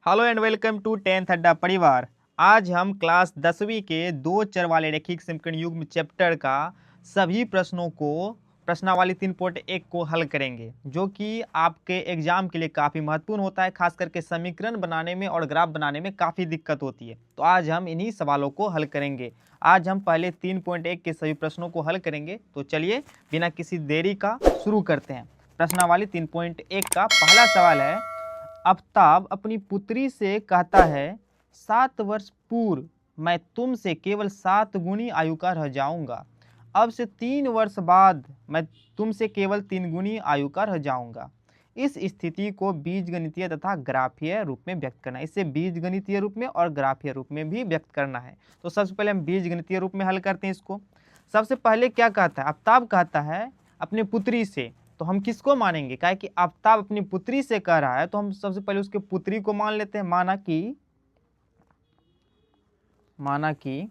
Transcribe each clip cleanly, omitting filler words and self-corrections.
Hello and welcome to 10th अड्डा परिवार। आज हम क्लास 10वीं के दो चर वाले रैखिक समीकरण युग्म चैप्टर का सभी प्रश्नों को प्रश्नावली 3.1 को हल करेंगे, जो कि आपके एग्जाम के लिए काफ़ी महत्वपूर्ण होता है। खास करके समीकरण बनाने में और ग्राफ बनाने में काफ़ी दिक्कत होती है, तो आज हम इन्हीं सवालों को हल करेंगे। आज हम पहले 3.1 के सभी प्रश्नों को हल करेंगे, तो चलिए बिना किसी देरी का शुरू करते हैं। प्रश्नावली 3.1 का पहला सवाल है, आफ्ताब अपनी पुत्री से कहता है 7 वर्ष पूर्व मैं तुमसे केवल 7 गुनी आयु का रह जाऊंगा। अब से 3 वर्ष बाद मैं तुमसे केवल 3 गुनी आयु का रह जाऊंगा। इस स्थिति को बीजगणितीय तथा ग्राफीय रूप में व्यक्त करना है। इसे बीजगणितीय रूप में और ग्राफीय रूप में भी व्यक्त करना है। तो सबसे पहले हम बीजगणितीय रूप में हल करते हैं इसको। सबसे पहले क्या कहता है, आफ्ताब कहता है अपनी पुत्री से, तो हम किसको मानेंगे? काहे कि आफ्ताब अपनी पुत्री से कह रहा है, तो हम सबसे पहले उसके पुत्री को मान लेते हैं। माना कि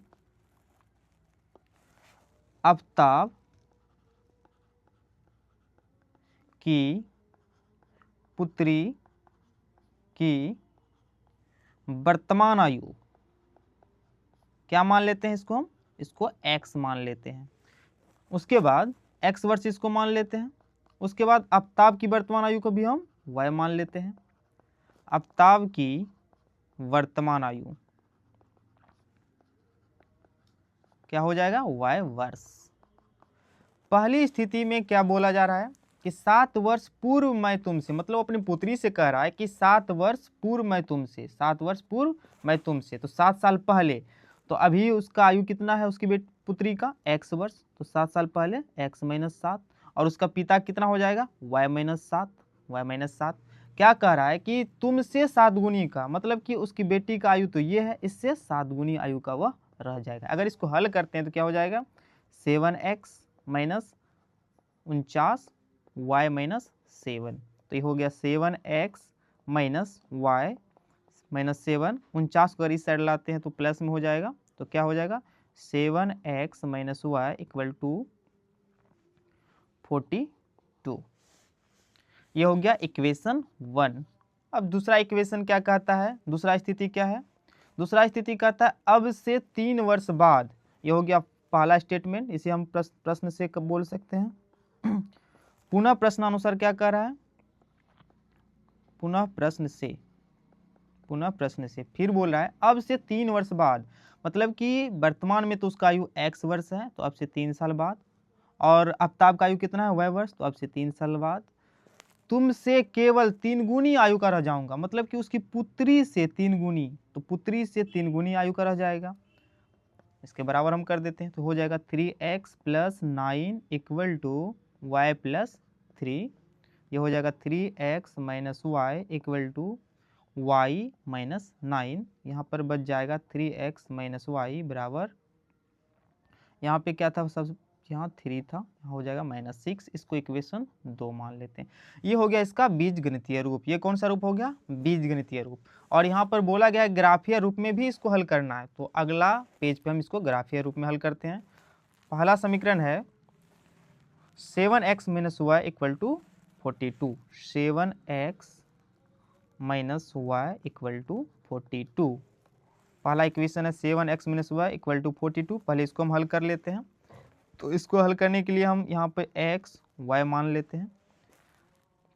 आफ्ताब की पुत्री की वर्तमान आयु क्या मान लेते हैं? इसको x मान लेते हैं। उसके बाद x वर्ष इसको मान लेते हैं। उसके बाद आफ्ताब की वर्तमान आयु को भी हम y मान लेते हैं। आफ्ताब की वर्तमान आयु क्या हो जाएगा? y वर्ष। पहली स्थिति में क्या बोला जा रहा है कि 7 वर्ष पूर्व मैं तुमसे, मतलब अपनी पुत्री से कह रहा है कि 7 वर्ष पूर्व मैं तुमसे, 7 वर्ष पूर्व मैं तुमसे, तो 7 साल पहले। तो अभी उसका आयु कितना है उसकी पुत्री का? x वर्ष। तो 7 साल पहले x माइनस 7, और उसका पिता कितना हो जाएगा? y minus 7। y माइनस 7 क्या कह रहा है कि तुमसे 7 गुनी का, मतलब कि उसकी बेटी का आयु तो ये है, इससे 7 गुनी आयु का वह रह जाएगा। अगर इसको हल करते हैं तो क्या हो जाएगा? 7x minus 49 y minus 7। तो ये हो गया 7x माइनस y माइनस 7। 49 को अगर इस साइड लाते हैं तो प्लस में हो जाएगा, तो क्या हो जाएगा? 7x minus y equal to 42। ये हो गया इक्वेशन 1। अब दूसरा इक्वेशन क्या कहता है? दूसरा स्थिति क्या है? दूसरा स्थिति कहता है अब से 3 वर्ष बाद। ये हो गया पहला स्टेटमेंट, इसे हम प्रश्न से बोल सकते हैं। पुनः प्रश्नानुसार क्या कह रहा है? पुनः प्रश्न से फिर बोल रहा है अब से 3 वर्ष बाद, मतलब कि वर्तमान में तो उसका आयु x वर्ष है, तो अब से 3 साल बाद। और आफ्ताब का आयु कितना है? y वर्ष। तो अब से 3 साल बाद तुमसे केवल 3 गुनी आयु का रह जाऊंगा, मतलब कि उसकी पुत्री से 3 गुनी, तो पुत्री से 3 गुनी आयु का रह जाएगा। इसके बराबर हम कर देते हैं, तो हो जाएगा 3x plus 9 equal to y plus 3। ये हो जाएगा 3x minus y equal to y minus 9। यहाँ पर बच जाएगा 3x माइनस वाई बराबर, यहाँ पे क्या था? सब यहाँ 3 था, यहाँ हो जाएगा -6। इसको इक्वेशन 2 मान लेते हैं। ये हो गया इसका बीजगणितीय रूप। ये कौन सा रूप हो गया? बीजगणितीय रूप। और यहाँ पर बोला गया है ग्राफीय रूप में भी इसको हल करना है, तो अगला पेज पे हम इसको ग्राफीय रूप में हल करते हैं। पहला समीकरण है 7x minus y equal to 42। 7x minus y equal to 42। पहला इक्वेशन है 7x minus y equal to 42। पहले इसको हम हल कर लेते हैं। तो इसको हल करने के लिए हम यहाँ पे x y मान लेते हैं।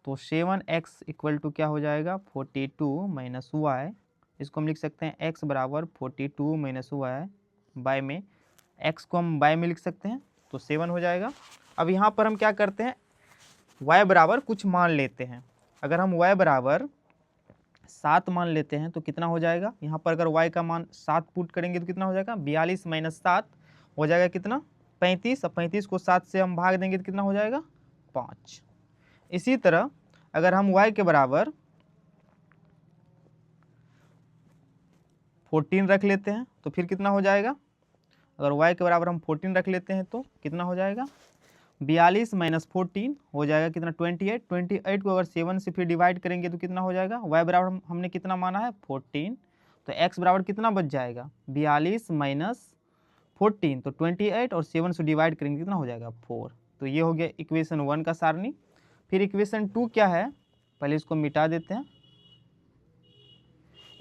तो 7x इक्वल टू क्या हो जाएगा? 42 माइनस वाई। इसको हम लिख सकते हैं x बराबर 42 माइनस वाई, बाय में x को हम बाय में लिख सकते हैं, तो 7 हो जाएगा। अब यहाँ पर हम क्या करते हैं? y बराबर कुछ मान लेते हैं। अगर हम y बराबर 7 मान लेते हैं तो कितना हो जाएगा? यहाँ पर अगर y का मान 7 पुट करेंगे तो कितना हो जाएगा? 42 माइनस 7 हो जाएगा कितना? 35। अब 35 को 7 से हम भाग देंगे तो कितना हो जाएगा? 5। इसी तरह अगर हम y के बराबर 14 रख लेते हैं तो फिर कितना हो जाएगा? अगर y के बराबर हम 14 रख लेते हैं तो कितना हो जाएगा? 42 माइनस 14 हो जाएगा कितना? 28। 28 को अगर 7 से फिर डिवाइड करेंगे तो कितना हो जाएगा? y बराबर हमने कितना माना है? 14। तो x बराबर कितना बच जाएगा? 42 माइनस 14, तो 28, और 7 से डिवाइड करेंगे कितना हो जाएगा? 4। तो ये हो गया इक्वेशन 1 का सारणी। फिर इक्वेशन 2 क्या है? पहले इसको मिटा देते हैं।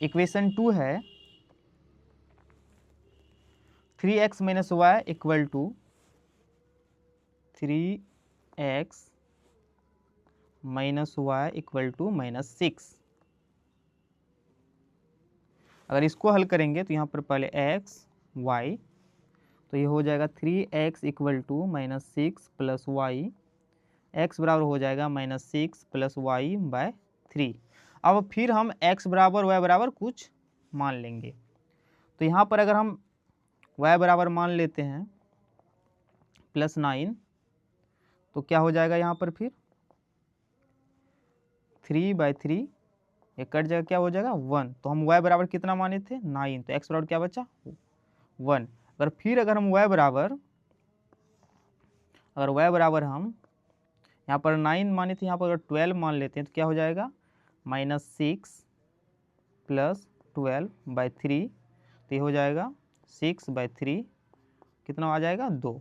इक्वेशन 2 है 3x minus y equal to 3x minus y equal to -6। अगर इसको हल करेंगे तो यहाँ पर पहले x y, तो ये हो जाएगा 3x equal to -6 plus y, x बराबर हो जाएगा -6 प्लस वाई बाय 3। अब फिर हम x बराबर y बराबर कुछ मान लेंगे। तो यहाँ पर अगर हम y बराबर मान लेते हैं +9, तो क्या हो जाएगा यहाँ पर फिर 3/3, ये कट जाएगा, क्या हो जाएगा 1। तो हम y बराबर कितना माने थे 9, तो x बराबर क्या बचा 1। अगर हम y बराबर हम यहाँ पर 9 माने थे, यहाँ पर अगर 12 मान लेते हैं तो क्या हो जाएगा -6 प्लस 12/3, तो ये हो जाएगा 6/3, कितना आ जाएगा 2।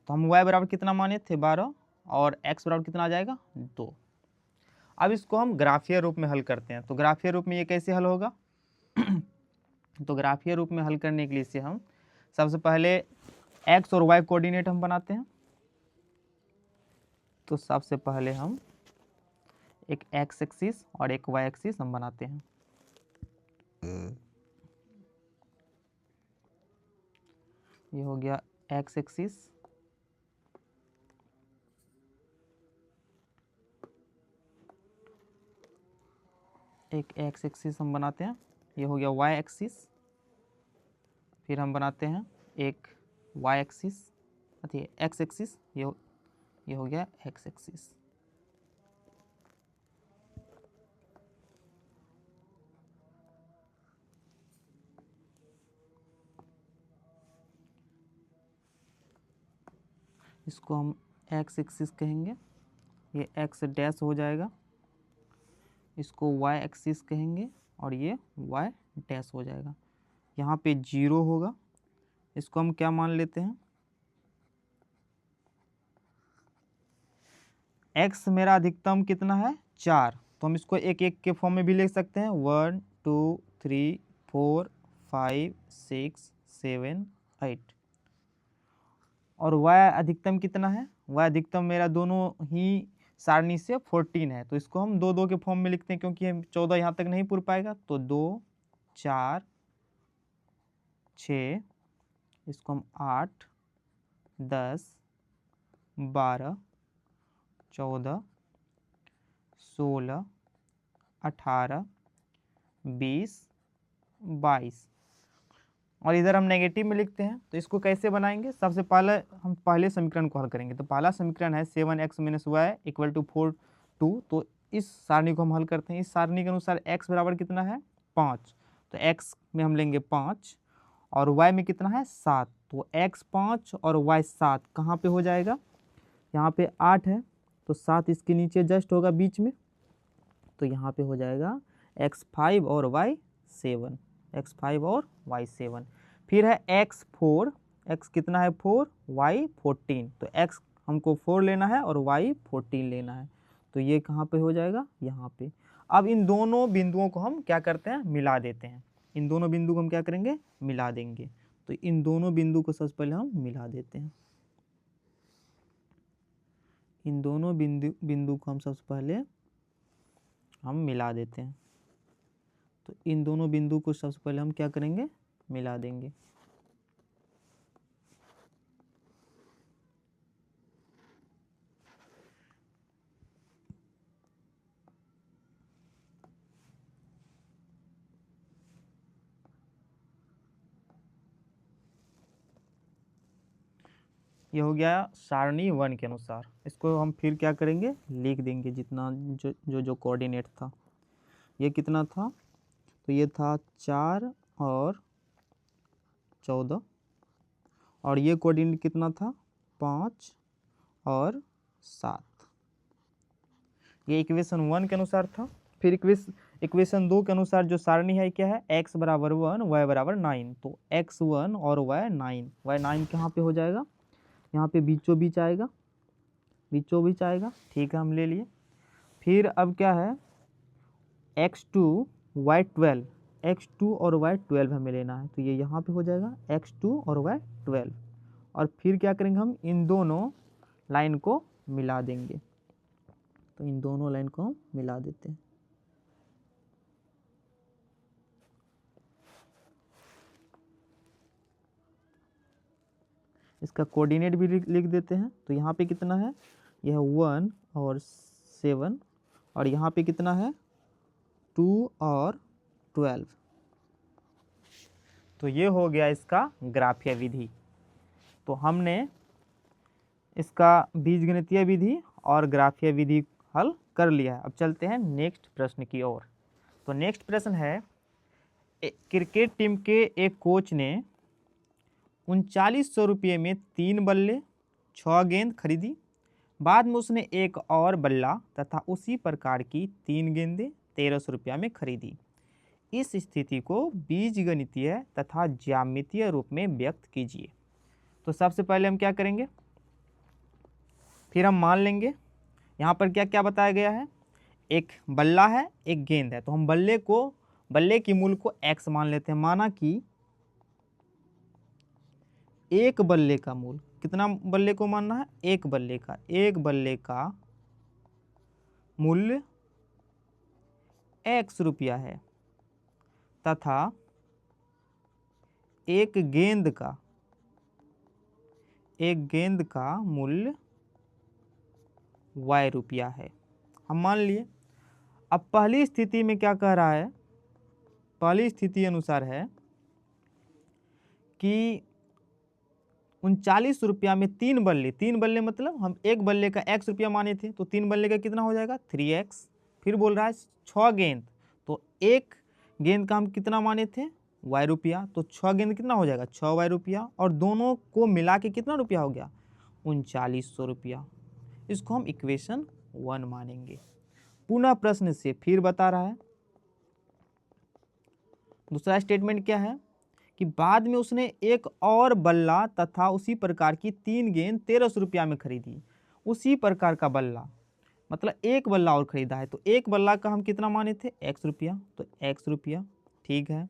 तो हम y बराबर कितना माने थे 12 और x बराबर कितना आ जाएगा 2। अब इसको हम ग्राफीय रूप में हल करते हैं। तो ग्राफीय रूप में ये कैसे हल होगा तो ग्राफीय रूप में हल करने के लिए से हम सबसे पहले x और y कोऑर्डिनेट हम बनाते हैं। तो सबसे पहले हम एक x एक्सिस और एक y एक्सिस हम बनाते हैं। ये हो गया x एक्सिस, एक x एक्सिस हम बनाते हैं। ये हो गया y एक्सिस, फिर हम बनाते हैं एक y एक्सिस, x एक्सिस, ये हो गया x एक्सिस। इसको हम x एक्सिस कहेंगे, ये x डैश हो जाएगा। इसको y एक्सिस कहेंगे और ये y डैश हो जाएगा। यहाँ पे 0 होगा, इसको हम क्या मान लेते हैं x मेरा अधिकतम कितना है 4, तो हम इसको एक एक के फॉर्म में भी लिख सकते हैं 1 2 3 4 5 6 7 8। और y अधिकतम कितना है, y अधिकतम मेरा दोनों ही सारणी से 14 है, तो इसको हम 2 2 के फॉर्म में लिखते हैं क्योंकि हम 14 यहाँ तक नहीं पूर पाएगा। तो 2 4 6, इसको हम 8 10 12 14 16 18 20 22, और इधर हम नेगेटिव में लिखते हैं। तो इसको कैसे बनाएंगे, सबसे पहले हम पहले समीकरण को हल करेंगे। तो पहला समीकरण है 7x minus y equal to 4 2। तो इस सारणी को हम हल करते हैं। इस सारणी के अनुसार x बराबर कितना है 5, तो x में हम लेंगे 5 और y में कितना है 7। तो x 5 और y 7 कहाँ पे हो जाएगा, यहाँ पे 8 है, तो 7 इसके नीचे जस्ट होगा बीच में, तो यहाँ पे हो जाएगा x 5 और y 7, x 5 और y 7। फिर है x 4, x कितना है 4, y 14, तो x हमको 4 लेना है और y 14 लेना है, तो ये कहाँ पे हो जाएगा यहाँ पे। अब इन दोनों बिंदुओं को हम क्या करते हैं मिला देते हैं। इन दोनों बिंदु को हम क्या करेंगे मिला देंगे। तो इन दोनों बिंदु को सबसे पहले हम मिला देते हैं। इन दोनों बिंदु को हम सबसे पहले हम मिला देते हैं। तो इन दोनों बिंदु को सबसे पहले हम क्या करेंगे मिला देंगे। ये हो गया सारणी 1 के अनुसार। इसको हम फिर क्या करेंगे लिख देंगे, जितना जो कोऑर्डिनेट था। ये कितना था, तो ये था 4 और 14, और ये कोऑर्डिनेट कितना था 5 और 7। ये इक्वेशन 1 के अनुसार था। फिर इक्वेशन 2 के अनुसार जो सारणी है क्या है x बराबर 1 y बराबर 9। तो x 1 और y 9, y 9 कहाँ पे हो जाएगा, यहाँ पे बीचों बीच आएगा, बीचों बीच आएगा, ठीक है हम ले लिए। फिर अब क्या है x2 y 12, x2 और y12 हमें लेना है, तो ये यहाँ पे हो जाएगा x2 और y12। और फिर क्या करेंगे, हम इन दोनों लाइन को मिला देंगे। तो इन दोनों लाइन को हम मिला देते हैं। इसका कोऑर्डिनेट भी लिख देते हैं। तो यहाँ पे कितना है, यह 1 और 7, और यहाँ पे कितना है 2 और 12। तो ये हो गया इसका ग्राफीय विधि। तो हमने इसका बीजगणितीय विधि और ग्राफीय विधि हल कर लिया है। अब चलते हैं नेक्स्ट प्रश्न की ओर। तो नेक्स्ट प्रश्न है, क्रिकेट टीम के एक कोच ने 3900 रुपये में 3 बल्ले 6 गेंद खरीदी। बाद में उसने एक और बल्ला तथा उसी प्रकार की 3 गेंदें 1300 रुपया में खरीदी। इस स्थिति को बीजगणितीय तथा ज्यामितीय रूप में व्यक्त कीजिए। तो सबसे पहले हम क्या करेंगे, फिर हम मान लेंगे। यहाँ पर क्या क्या बताया गया है, एक बल्ला है एक गेंद है, तो हम बल्ले की मूल को x मान लेते हैं। माना कि एक बल्ले का मूल, कितना बल्ले को मानना है, एक बल्ले का मूल्य x रुपया है तथा एक गेंद का मूल्य y रुपया है, हम मान लिए। अब पहली स्थिति में क्या कह रहा है, पहली स्थिति अनुसार है कि 39 रुपया में 3 बल्ले मतलब हम एक बल्ले का x रुपया माने थे, तो 3 बल्ले का कितना हो जाएगा 3x। फिर बोल रहा है 6 गेंद, तो एक गेंद का हम कितना माने थे y रुपया, तो 6 गेंद कितना हो जाएगा 6y रुपया, और दोनों को मिला के कितना रुपया हो गया 3900 रुपया। इसको हम इक्वेशन 1 मानेंगे। पुनः प्रश्न से फिर बता रहा है, दूसरा स्टेटमेंट क्या है कि बाद में उसने एक और बल्ला तथा उसी प्रकार की 3 गेंद 1300 रुपया में खरीदी। उसी प्रकार का बल्ला मतलब एक बल्ला और खरीदा है, तो एक बल्ला का हम कितना माने थे x रुपया, तो x रुपया ठीक है।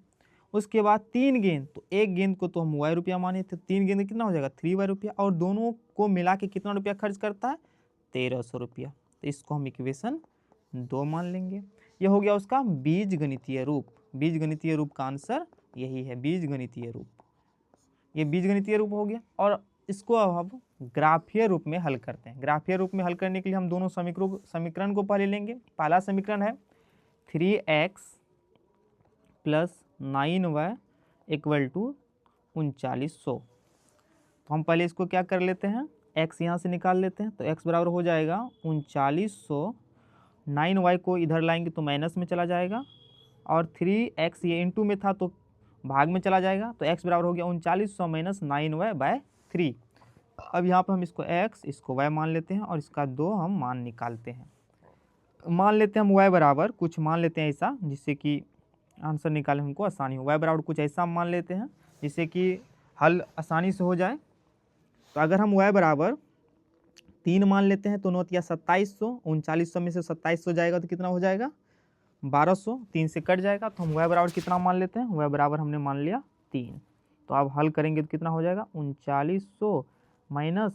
उसके बाद 3 गेंद, तो एक गेंद को तो हम y रुपया माने थे, 3 गेंद कितना हो जाएगा 3y रुपया, और दोनों को मिला के कितना रुपया खर्च करता है 1300 रुपया। तो इसको हम इक्वेशन 2 मान लेंगे। यह हो गया उसका बीजगणितीय रूप। बीजगणितीय रूप का आंसर यही है, बीजगणितीय रूप। ये बीजगणितीय रूप हो गया। और इसको अब ग्राफीय रूप में हल करते हैं। ग्राफीय रूप में हल करने के लिए हम दोनों समीकरण को पहले लेंगे। पहला समीकरण है 3x + 9y = 3900। तो हम पहले इसको क्या कर लेते हैं, x यहाँ से निकाल लेते हैं। तो x बराबर हो जाएगा 3900, 9y को इधर लाएंगे तो माइनस में चला जाएगा, और 3x ये इंटू में था तो भाग में चला जाएगा। तो x बराबर हो गया 3900 - 9y/3। अब यहाँ पर हम इसको x इसको y मान लेते हैं, और इसका 2 हम मान निकालते हैं। मान लेते हैं हम y बराबर कुछ मान लेते हैं ऐसा जिससे कि आंसर निकालने हमको आसानी हो। y बराबर कुछ ऐसा मान लेते हैं जिससे कि हल आसानी से हो जाए। तो अगर हम y बराबर 3 मान लेते हैं तो 9 या 2700, 3900 में से 2700 जाएगा तो कितना हो जाएगा 1200, 3 से कट जाएगा। तो हम y बराबर कितना मान लेते हैं, y बराबर हमने मान लिया 3। तो अब हल करेंगे तो कितना हो जाएगा 3900 - 9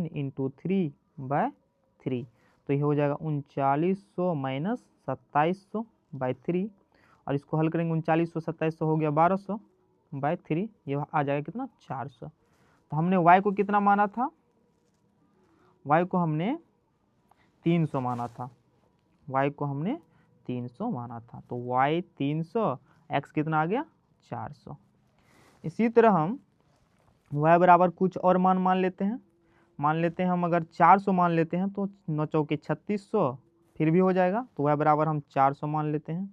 × 3/3। तो ये हो जाएगा 3900 - 2700/3, और इसको हल करेंगे 3900 2700 हो गया 1200/3, ये आ जाएगा कितना 400। तो हमने y को कितना माना था, y को हमने 300 माना था, y को हमने 300 माना था। तो y 300, x कितना आ गया 400। इसी तरह हम y बराबर कुछ और मान लेते हैं। मान लेते हैं हम अगर 400 मान लेते हैं तो 9 चौके 3600 फिर भी हो जाएगा। तो y बराबर हम 400 मान लेते हैं,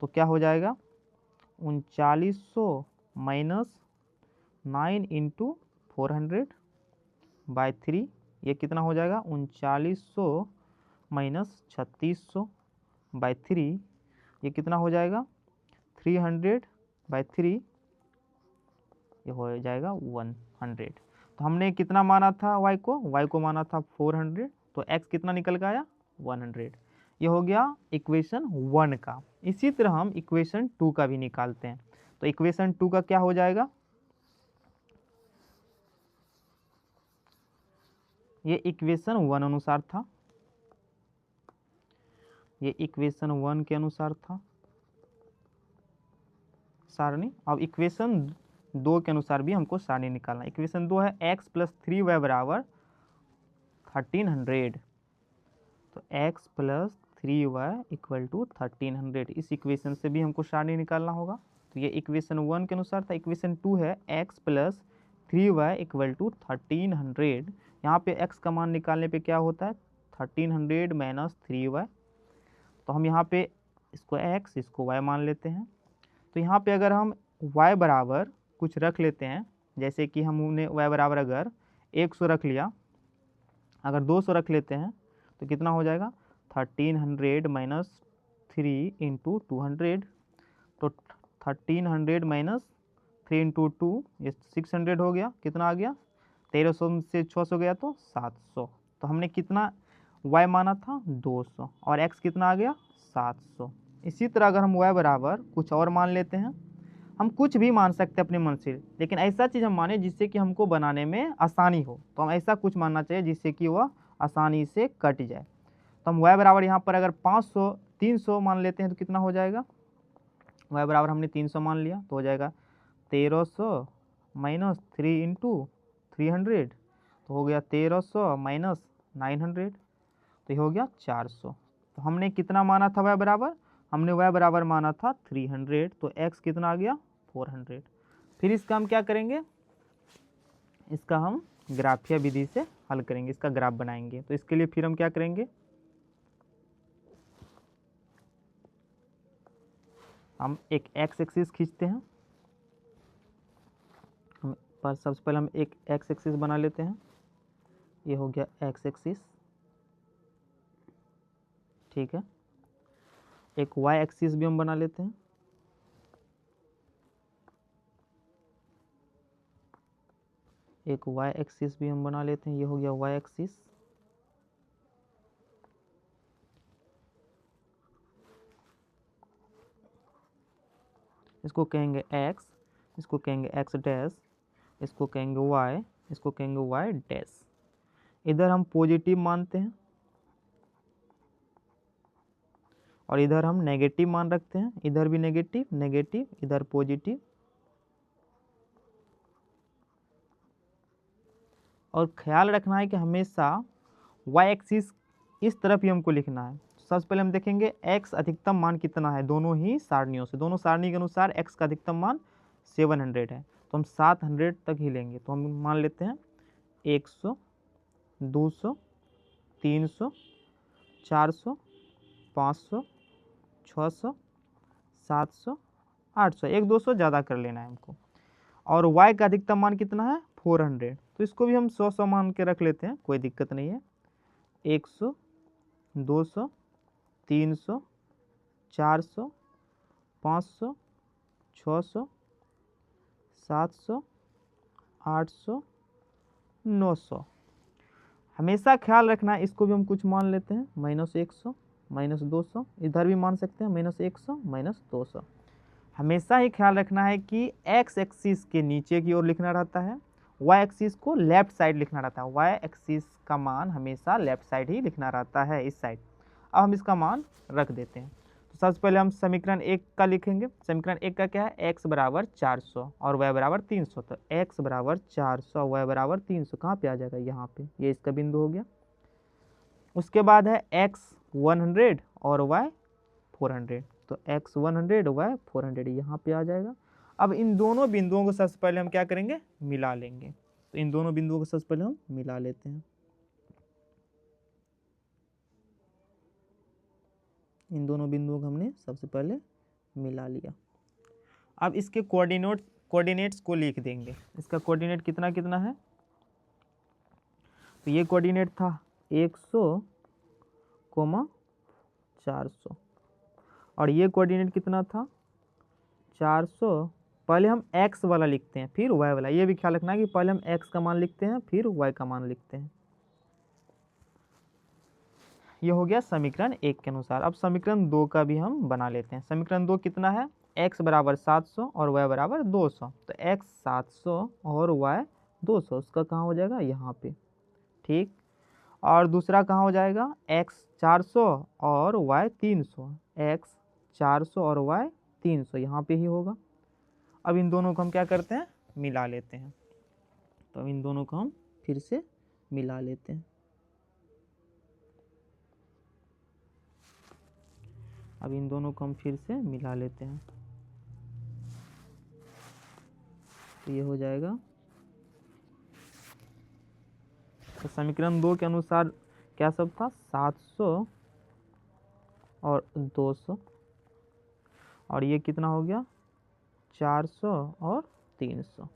तो क्या हो जाएगा 3900 - 9 × 400/3। ये कितना हो जाएगा 3900 - 3600/3, ये कितना हो जाएगा 300/3, ये हो जाएगा 100। तो हमने कितना माना था y को माना था 400, तो x कितना निकल के आया 100। ये हो गया इक्वेशन 1 का। इसी तरह हम इक्वेशन 2 का भी निकालते हैं। तो इक्वेशन 2 का क्या हो जाएगा, ये इक्वेशन 1 अनुसार था, ये इक्वेशन 1 के अनुसार था सारणी। अब इक्वेशन 2 के अनुसार भी हमको सारणी निकालना। इक्वेशन 2 है x प्लस 3y बराबर 1300। तो x plus 3y equal to 1300, इस इक्वेशन से भी हमको सारणी निकालना होगा। तो ये इक्वेशन 1 के अनुसार था। इक्वेशन 2 है x plus 3y equal to 1300। यहाँ पे x का मान निकालने पे क्या होता है, 1300 माइनस 3y। तो हम यहाँ पे इसको x इसको y मान लेते हैं। तो यहाँ पे अगर हम y बराबर कुछ रख लेते हैं, जैसे कि हमने y बराबर अगर 100 रख लिया, अगर 200 रख लेते हैं तो कितना हो जाएगा, 1300 माइनस 3 इंटू 200। तो 1300 माइनस 3 इंटू 2 ये 600 हो गया। कितना आ गया, 1300 से 600 गया तो 700। तो हमने कितना y माना था, 200, और x कितना आ गया, 700। इसी तरह अगर हम y बराबर कुछ और मान लेते हैं, हम कुछ भी मान सकते हैं अपने मन से, लेकिन ऐसा चीज़ हम माने जिससे कि हमको बनाने में आसानी हो। तो हम ऐसा कुछ मानना चाहिए जिससे कि वह आसानी से कट जाए। तो हम y बराबर यहाँ पर अगर 500 300 मान लेते हैं तो कितना हो जाएगा, y बराबर हमने 300 मान लिया तो हो जाएगा 1300 माइनस 3 इंटू 300, तो हो गया 1300 माइनस 900, तो ये हो गया 400। तो हमने कितना माना था y बराबर, हमने y बराबर माना था 300, तो x कितना आ गया, 400। फिर इसका हम क्या करेंगे, इसका हम ग्राफिया विधि से हल करेंगे, इसका ग्राफ बनाएंगे। तो इसके लिए फिर हम क्या करेंगे, हम एक x एक्सिस खींचते हैं। हम सबसे पहले हम एक x एक्सिस बना लेते हैं, ये हो गया x एक्सिस, ठीक है। एक y एक्सिस भी हम बना लेते हैं, एक y एक्सिस भी हम बना लेते हैं, ये हो गया y एक्सिस। इसको कहेंगे x, इसको कहेंगे x डैश, इसको कहेंगे y, इसको कहेंगे y डैश। इधर हम पॉजिटिव मानते हैं और इधर हम नेगेटिव मान रखते हैं। इधर भी नेगेटिव नेगेटिव, इधर पॉजिटिव। और ख्याल रखना है कि हमेशा y एक्सिस इस तरफ ही हमको लिखना है। सबसे पहले हम देखेंगे x अधिकतम मान कितना है, दोनों ही सारणियों से, दोनों सारणी के अनुसार x का अधिकतम मान 700 है, तो हम 700 तक ही लेंगे। तो हम मान लेते हैं 100 200 300 400 500 600 700 800, 1-200 ज़्यादा कर लेना है हमको। और y का अधिकतम मान कितना है, 400, तो इसको भी हम 100 मान के रख लेते हैं, कोई दिक्कत नहीं है। 100 200 300 400 500 600 700 800 900। हमेशा ख्याल रखना है, इसको भी हम कुछ मान लेते हैं, -100 -200, इधर भी मान सकते हैं -100 -200। हमेशा ही ख्याल रखना है कि x एक्सिस के नीचे की ओर लिखना रहता है, y एक्सिस को लेफ्ट साइड लिखना रहता है। y एक्सिस का मान हमेशा लेफ्ट साइड ही लिखना रहता है, इस साइड। अब हम इसका मान रख देते हैं। तो सबसे पहले हम समीकरण 1 का लिखेंगे। समीकरण 1 का क्या है, x बराबर 400 और y बराबर 300। तो x बराबर 400 y बराबर 300 कहाँ पे आ जाएगा, यहाँ पे, ये इसका बिंदु हो गया। उसके बाद है x 100 और y 400, तो x 100 y 400 यहाँ पे आ जाएगा। अब इन दोनों बिंदुओं को सबसे पहले हम क्या करेंगे, मिला लेंगे। तो इन दोनों बिंदुओं को सबसे पहले हम मिला लेते हैं। इन दोनों बिंदुओं को हमने सबसे पहले मिला लिया। अब इसके कोऑर्डिनेट्स को लिख देंगे। इसका कोऑर्डिनेट कितना कितना है, तो ये कोऑर्डिनेट था 100, 400, और ये कोऑर्डिनेट कितना था 400। पहले हम x वाला लिखते हैं फिर y वाला, ये भी ख्याल रखना है कि पहले हम x का मान लिखते हैं फिर y का मान लिखते हैं। ये हो गया समीकरण 1 के अनुसार। अब समीकरण 2 का भी हम बना लेते हैं। समीकरण 2 कितना है, x बराबर 700 और y बराबर 200। तो x 700 और y 200, उसका कहाँ हो जाएगा, यहाँ पे, ठीक। और दूसरा कहाँ हो जाएगा, x 400 और y 300, x 400 और y 300 यहाँ पे ही होगा। अब इन दोनों को हम क्या करते हैं, मिला लेते हैं। तो इन दोनों को हम फिर से मिला लेते हैं। अब इन दोनों को हम फिर से मिला लेते हैं। तो ये हो जाएगा, तो समीकरण 2 के अनुसार क्या सब था, 700 और 200, और ये कितना हो गया, 400 और 300।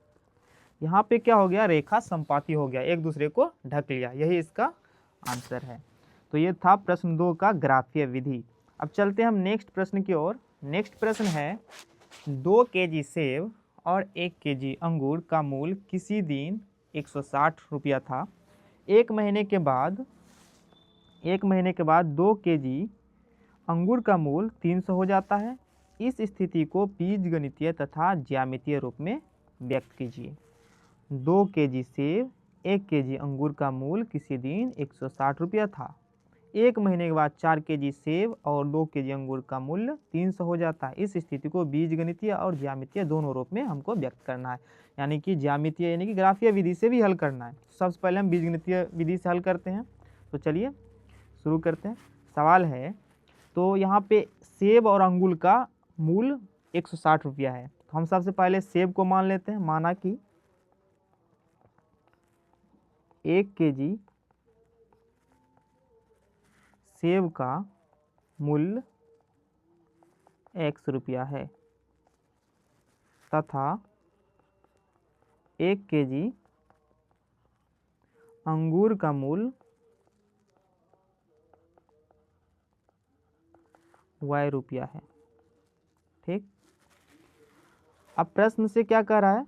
यहाँ पे क्या हो गया, रेखा संपाती हो गया, एक दूसरे को ढक लिया, यही इसका आंसर है। तो ये था प्रश्न 2 का ग्राफीय विधि। अब चलते हैं हम नेक्स्ट प्रश्न की ओर। नेक्स्ट प्रश्न है, 2 केजी सेब और 1 केजी अंगूर का मूल्य किसी दिन 160 रुपया था। एक महीने के बाद 2 केजी अंगूर का मूल्य 300 हो जाता है। इस स्थिति को बीजगणितीय तथा ज्यामितीय रूप में व्यक्त कीजिए। 2 केजी सेब, 1 केजी अंगूर का मूल्य किसी दिन 160 रुपया था। एक महीने के बाद 4 केजी सेब और 2 केजी अंगूर का मूल्य 300 हो जाता है। इस स्थिति को बीजगणितीय और ज्यामितीय दोनों रूप में हमको व्यक्त करना है, यानी कि ज्यामितीय यानी कि ग्राफीय विधि से भी हल करना है। सबसे पहले हम बीजगणितीय विधि से हल करते हैं। तो चलिए शुरू करते हैं। सवाल है, तो यहाँ पे सेब और अंगूर का मूल्य 160 रुपया है। तो हम सबसे पहले सेब को मान लेते हैं। माना कि 1 केजी सेब का मूल्य x रुपया है तथा 1 केजी अंगूर का मूल्य y रुपया है, ठीक। अब प्रश्न से क्या कह रहा है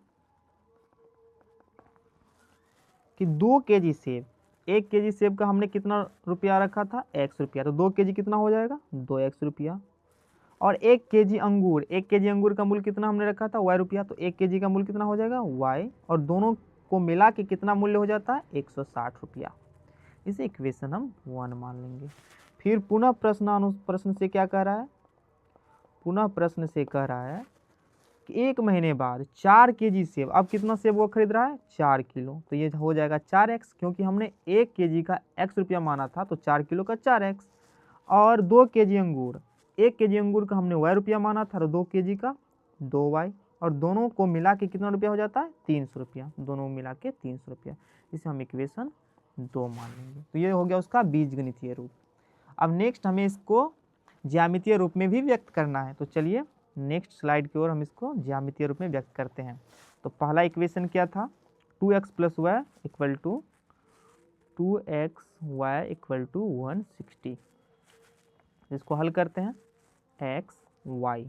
कि 2 केजी सेब, 1 केजी सेब का हमने कितना रुपया रखा था, x रुपया, तो 2 केजी कितना हो जाएगा, 2x रुपया। और 1 केजी अंगूर, 1 केजी अंगूर का मूल्य कितना हमने रखा था, y रुपया, तो 1 केजी का मूल्य कितना हो जाएगा, y, और दोनों को मिला के कितना मूल्य हो जाता है, 160 रुपया। इसे इक्वेशन हम 1 मान लेंगे। फिर पुनः प्रश्न से क्या कह रहा है, पुनः प्रश्न से कह रहा है कि एक महीने बाद 4 केजी सेब, अब कितना सेब वो खरीद रहा है, 4 किलो, तो ये हो जाएगा 4x, क्योंकि हमने 1 केजी का x रुपया माना था, तो 4 किलो का 4x। और 2 केजी अंगूर, 1 केजी अंगूर का हमने y रुपया माना था, तो 2 केजी का 2y, और दोनों को मिला के कितना रुपया हो जाता है, 300 रुपया, दोनों मिला के 300 रुपया। इसे हम इक्वेशन 2 मान लेंगे। तो ये हो गया उसका बीजगणितीय रूप। अब नेक्स्ट हमें इसको ज्यामितीय रूप में भी व्यक्त करना है। तो चलिए नेक्स्ट स्लाइड की ओर हम इसको ज्यामितीय रूप में व्यक्त करते हैं। तो पहला इक्वेशन क्या था, 2x + y equal to 2xy equal to 160। इसको हल करते हैं, x y,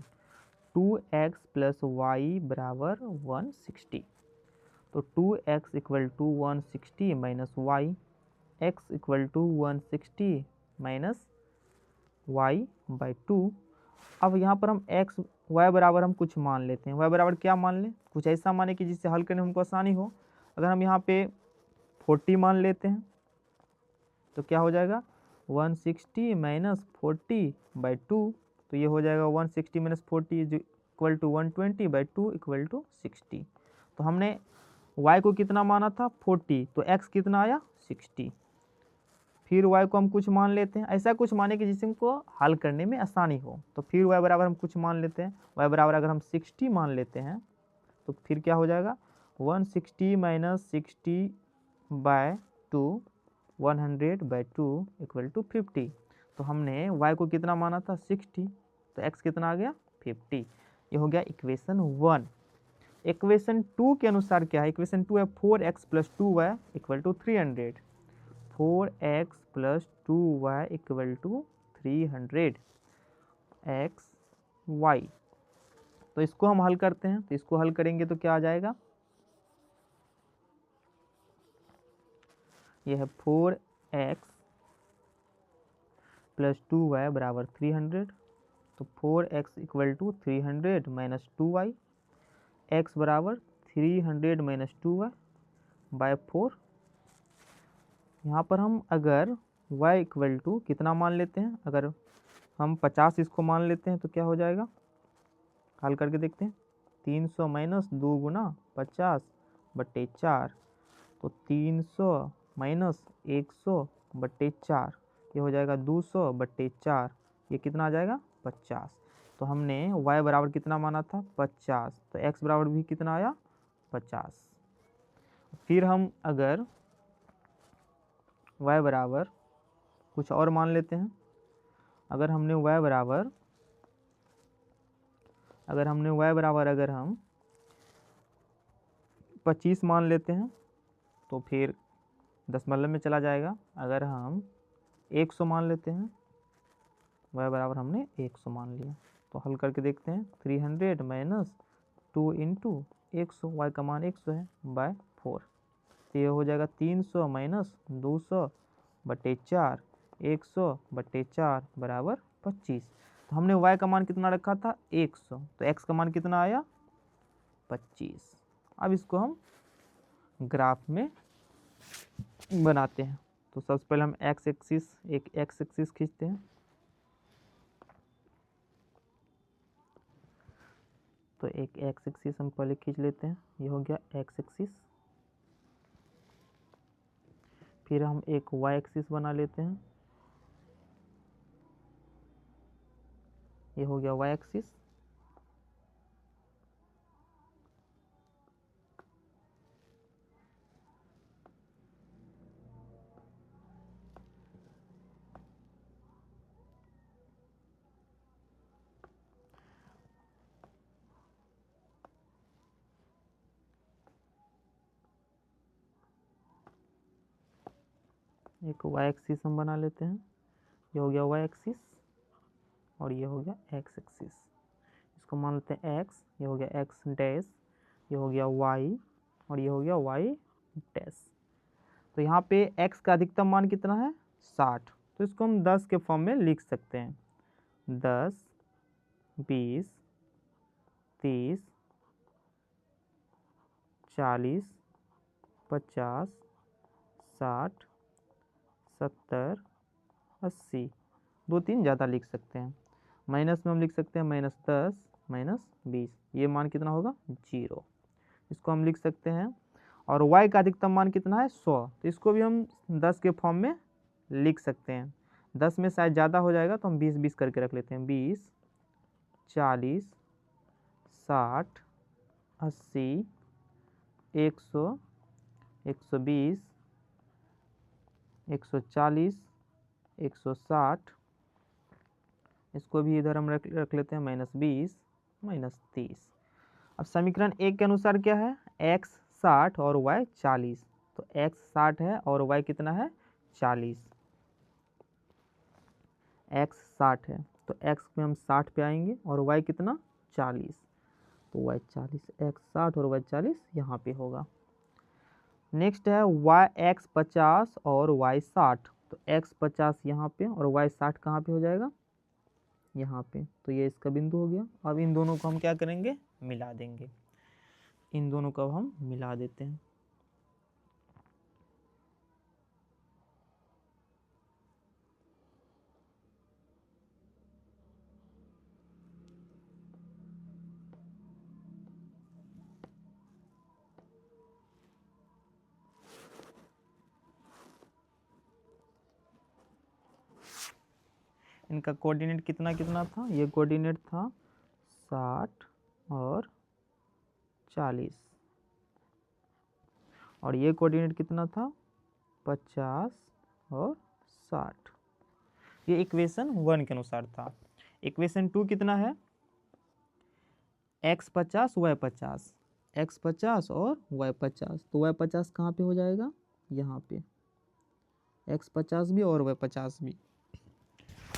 2x + y बराबर 160। तो 2x equal to 160 minus y, x equal to 160 minus y/2। अब यहाँ पर हम x y बराबर हम कुछ मान लेते हैं। y बराबर क्या मान लें, कुछ ऐसा माने कि जिससे हल करने में हमको आसानी हो। अगर हम यहाँ पे 40 मान लेते हैं तो क्या हो जाएगा, 160 माइनस 40/2, तो ये हो जाएगा 160 minus 40 equal to 120/2 equal to 60। तो हमने y को कितना माना था, 40, तो x कितना आया, 60। फिर y को हम कुछ मान लेते हैं, ऐसा कुछ माने कि जिससे हमको हल करने में आसानी हो। तो फिर y बराबर हम कुछ मान लेते हैं, y बराबर अगर हम 60 मान लेते हैं तो फिर क्या हो जाएगा, 160 माइनस 60/2, 100/2 इक्वल टू 50। तो हमने y को कितना माना था, 60, तो x कितना आ गया, 50। ये हो गया इक्वेशन 1। इक्वेशन 2 के अनुसार क्या है, इक्वेशन 2 है 4x + 2y equal to 300। 4x + 2y equal to 300 x y। तो इसको हम हल करते हैं। तो इसको हल करेंगे तो क्या आ जाएगा, यह है 4x प्लस 2y बराबर 300। तो 4x equal to 300 minus 2y, x बराबर 300 माइनस 2y बाय 4। यहाँ पर हम अगर y इक्वल टू कितना मान लेते हैं, अगर हम 50 इसको मान लेते हैं तो क्या हो जाएगा, हल करके देखते हैं। 300 माइनस 2 गुना 50/4, तो 300 माइनस 100/4, ये हो जाएगा 200/4, ये कितना आ जाएगा 50। तो हमने y बराबर कितना माना था 50, तो x बराबर भी कितना आया 50। फिर हम अगर y बराबर कुछ और मान लेते हैं, अगर हमने y बराबर अगर हम 25 मान लेते हैं तो फिर दशमलव में चला जाएगा। अगर हम 100 मान लेते हैं, y बराबर हमने 100 मान लिया, तो हल करके देखते हैं। 300 माइनस 2 इंटू 100, y का मान 100 है, बाय 4। तो ये हो जाएगा 300 माइनस 200/4, 100/4 बराबर 25। तो हमने y का मान कितना रखा था 100, तो x का मान कितना आया 25। अब इसको हम ग्राफ में बनाते हैं। तो सबसे पहले हम x एक्सिस खींचते हैं। तो एक x एक्सिस हम पहले खींच लेते हैं, ये हो गया x एक्सिस। फिर हम एक y एक्सिस बना लेते हैं, ये हो गया y एक्सिस। एक y एक्सिस हम बना लेते हैं, ये हो गया y एक्सिस, और ये हो गया x एक्सिस। इसको मान लेते हैं x, ये हो गया x डैश, ये हो गया y, और ये हो गया y डैश। तो यहाँ पे x का अधिकतम मान कितना है 60, तो इसको हम 10 के फॉर्म में लिख सकते हैं। 10, 20, 30, 40, 50, 60, 70, 80, 2-3 ज़्यादा लिख सकते हैं। माइनस में हम लिख सकते हैं -10 -20, ये मान कितना होगा 0, इसको हम लिख सकते हैं। और y का अधिकतम मान कितना है 100, तो इसको भी हम 10 के फॉर्म में लिख सकते हैं। 10 में शायद ज़्यादा हो जाएगा तो हम 20-20 करके रख लेते हैं। 20, 40, 60, 80, 100, 120, 140, 160, इसको भी इधर हम रख लेते हैं -20 -30। अब समीकरण 1 के अनुसार क्या है, x 60 और y 40, तो x 60 है और y कितना है 40। x 60 है तो x में हम 60 पे आएंगे और y कितना 40, तो y 40, x 60 और y 40 यहाँ पे होगा। नेक्स्ट है x 50 और y 60, तो x 50 यहाँ पे और y 60 कहाँ पे हो जाएगा यहाँ पे, तो ये इसका बिंदु हो गया। अब इन दोनों को हम क्या करेंगे मिला देंगे, इन दोनों को हम मिला देते हैं। इनका कोऑर्डिनेट कितना कितना था, ये कोऑर्डिनेट था 60 और 40, और ये कोऑर्डिनेट कितना था 50 और 60। ये इक्वेशन 1 के अनुसार था। इक्वेशन 2 कितना है, x 50 y 50, x 50 और y 50, तो y 50 कहाँ पे हो जाएगा यहाँ पे, x 50 भी और y 50 भी।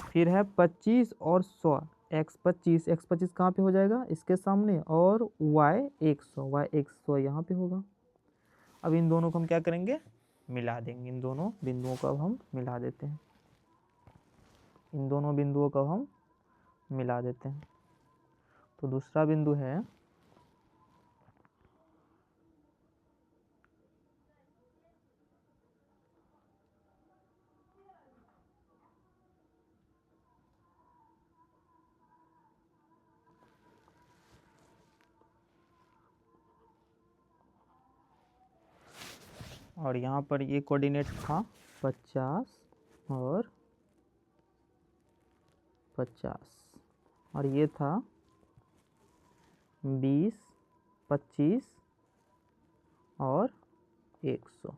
फिर है 25 और 100, x 25 कहाँ पे हो जाएगा इसके सामने, और y 100 यहाँ पे होगा। अब इन दोनों को हम क्या करेंगे मिला देंगे, इन दोनों बिंदुओं को अब हम मिला देते हैं। इन दोनों बिंदुओं को हम मिला देते हैं। तो दूसरा बिंदु है और यहाँ पर ये कोऑर्डिनेट था 50 और 50 और ये था 20, 25 और 100।